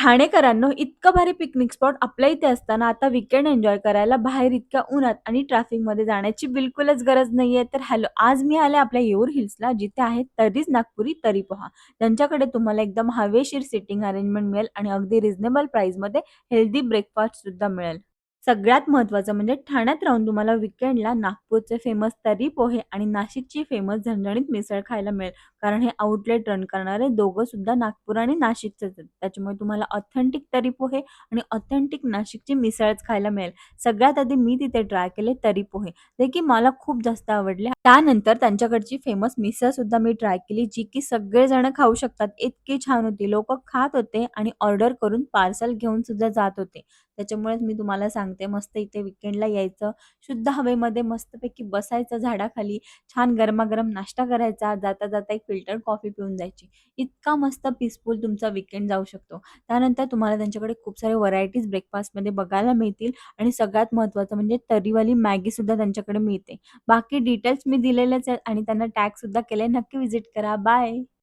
ठाणेकरांनो, इतकं भारी picnic spot आपल्या इथे असताना आता वीकेंड एन्जॉय करायला बाहेर इतक्या उन्हात आणि ट्रॅफिकमध्ये जाण्याची बिलकुलच गरज नाहीये. तर हॅलो, आज मी आले आपल्या येऊर हिल्सला, जिथे आहे तर्रीज नागपुरी तर्री पोहा. त्यांच्याकडे तुम्हाला एकदम हवेशीर सिटिंग अरेंजमेंट मिळेल आणि अगदी रिझनेबल प्राईसमध्ये हेल्दी ब्रेकफास्ट सुद्धा मिळेल. सगळ्यात महत्त्वाचं म्हणजे ठाण्यात राहून तुम्हाला वीकेंडला नागपूरचे फेमस तर्री पोहे आणि नाशिकची फेमस झणझणीत मिसळ खायला मिळेल. कारण हे आउटलेट रन करणारे दोघं सुद्धा नागपूर आणि नाशिकचेच आहेत. त्याच्यामुळे तुम्हाला ऑथेंटिक तर्री पोहे आणि ऑथेंटिक नाशिकची मिसळच खायला मिळेल. सगळ्यात आधी मी तिथे ट्राय केले तर्री पोहे, जे की मला खूप जास्त आवडले. त्यानंतर त्यांच्याकडची फेमस मिसळ सुद्धा मी ट्राय केली, जी की सगळेजण खाऊ शकतात. इतकी छान होती. लोकं खात होते आणि ऑर्डर करून पार्सल घेऊन सुद्धा जात होते. त्याच्यामुळेच मी तुम्हाला सांगते मस्त इथे वीकेंडला यायचं, शुद्ध हवेमध्ये मस्तपैकी बसायचं झाडाखाली, छान गरमागरम नाश्ता करायचा, जाता-जाता एक फिल्टर कॉफी पिऊन जायची. इतका मस्त पीसफुल तुमचा वीकेंड जाऊ शकतो. त्यानंतर तुम्हाला त्यांच्याकडे खूप सारे व्हरायटीज ब्रेकफास्टमध्ये बघायला मिळतील आणि सगळ्यात महत्त्वाचं म्हणजे तर्रीवाली मॅगीसुद्धा त्यांच्याकडे मिळते. बाकी डिटेल्स मी दिलेलेच आहेत आणि त्यांना टॅगसुद्धा केले. नक्की व्हिजिट करा. बाय.